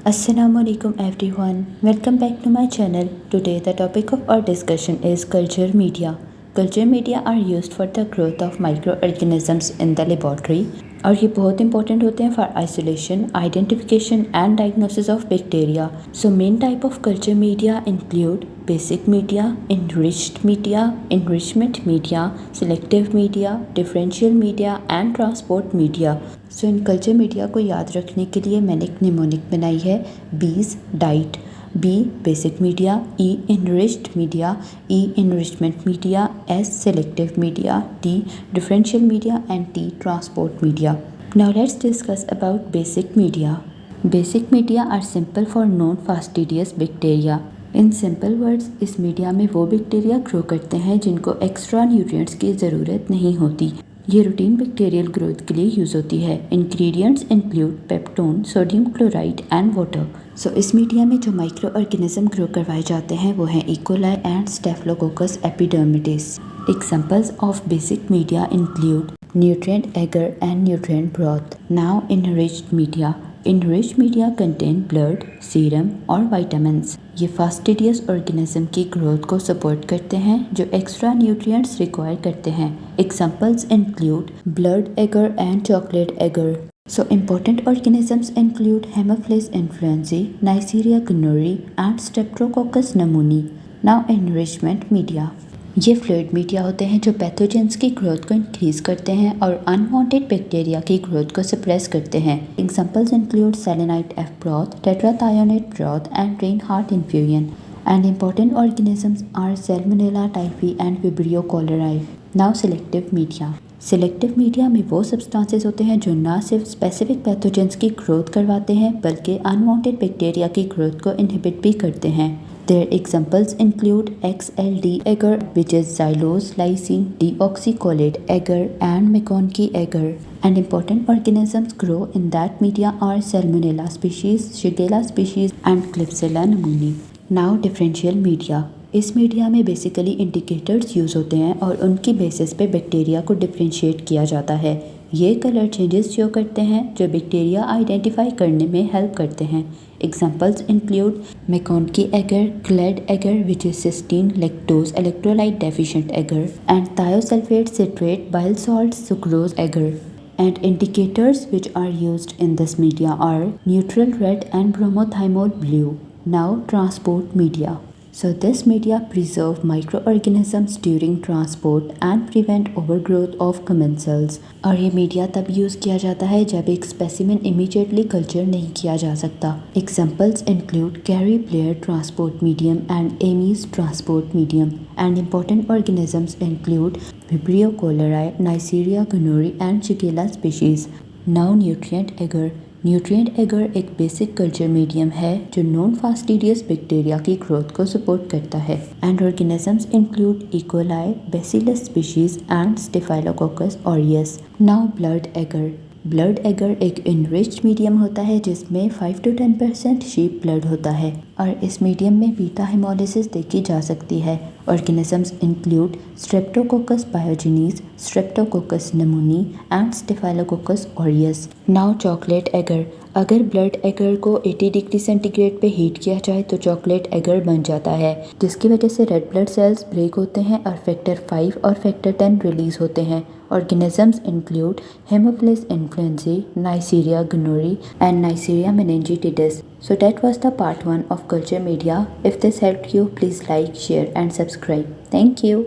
Assalamualaikum everyone. Welcome back to my channel. Today the topic of our discussion is culture media. Culture media are used for the growth of microorganisms in the laboratory और ये बहुत important होते हैं for isolation, identification and diagnosis of bacteria. So main type of culture media include basic media, enriched media, enrichment media, selective media, differential media and transport media. So in culture media को याद रखने के लिए मैंने एक mnemonic बनाई है. बीज diet, B basic media, E enriched media, E enrichment media, S selective media, D differential media and T transport media. Now let's discuss about basic media. Basic media are simple for known fastidious bacteria. In simple words इस media में वो bacteria grow करते हैं जिनको extra nutrients की ज़रूरत नहीं होती. ये रूटीन बैक्टीरियल ग्रोथ के लिए यूज़ होती है. Ingredients include peptone, sodium chloride and water. So इस मीडिया में जो माइक्रो ऑर्गेनिज्म ग्रो करवाए जाते हैं वो हैं इकोलाई एंड स्टेफिलोकोकस एपिडर्मिडिस. Examples of basic media include nutrient agar and nutrient broth. Now enriched media. Enriched media contain blood, serum और vitamins. ये फास्टिडियस ऑर्गेनिज्म की ग्रोथ को सपोर्ट करते हैं जो एक्स्ट्रा न्यूट्रिएंट्स रिक्वायर करते हैं. Examples include blood agar and chocolate agar. So important organisms include Haemophilus influenzae, Neisseria gonorrhoeae and Streptococcus pneumoniae. Now enrichment media. ये फ्लूइड मीडिया होते हैं जो पैथोजेंस की ग्रोथ को इंक्रीज करते हैं और अनवांटेड बैक्टीरिया की ग्रोथ को सप्रेस करते हैं. Examples include selenite F broth, tetrathionate broth and reinhart infusion. And important organisms are salmonella typhi and vibrio cholerae. Now selective media. Selective media में वो सब्सटेंसेस होते हैं जो ना सिर्फ स्पेसिफिक पैथोजेंस की ग्रोथ करवाते हैं बल्कि अनवांटेड बैक्टीरिया की ग्रोथ को इनहिबिट भी करते हैं. Their examples include XLD agar, which is xylose lysine deoxycholate agar and McConkey agar. And important organisms grow in that media are Salmonella species, Shigella species and Klebsiella pneumoniae. Now differential media. इस media में basically indicators use होते हैं और उनकी basis पे bacteria को differentiate किया जाता है. ये कलर चेंजेस शो करते हैं जो बैक्टीरिया आइडेंटिफाई करने में हेल्प करते हैं. Examples include MacConkey agar, CLED agar which is cystine lactose electrolyte deficient agar and thiosulfate citrate bile salt sucrose agar. And indicators which are used in this media are neutral red and bromothymol blue. Now transport media. So this media preserve microorganisms during transport and prevent overgrowth of commensals. और ये media तब use किया जाता है जब एक specimen immediately culture नहीं किया जा सकता. Examples include Cary Blair transport medium and Amies transport medium. And important organisms include vibrio cholerae, neisseria gonorrhoeae and shigella species. Now nutrient agar. Nutrient agar एक बेसिक कल्चर मीडियम है जो non fastidious bacteria की growth को support करता है. And organisms include E coli, bacillus species and staphylococcus aureus. Now blood agar. Blood agar एक enriched medium होता है जिसमें 5 to 10% शीप ब्लड होता है और इस मीडियम में बीटा हेमोलिसिस देखी जा सकती है. Organisms include streptococcus pyogenes, streptococcus pneumoniae and staphylococcus aureus. Now chocolate agar. अगर ब्लड एगर को 80 डिग्री सेंटीग्रेड पे हीट किया जाए तो चॉकलेट एगर बन जाता है जिसकी वजह से रेड ब्लड सेल्स ब्रेक होते हैं और फैक्टर 5 और फैक्टर 10 रिलीज होते हैं. Organisms include Haemophilus influenzae, Neisseria gonorrhoeae and Neisseria meningitidis. So that was the part 1 of culture media. If this helped you, please like, share and subscribe. Thank you.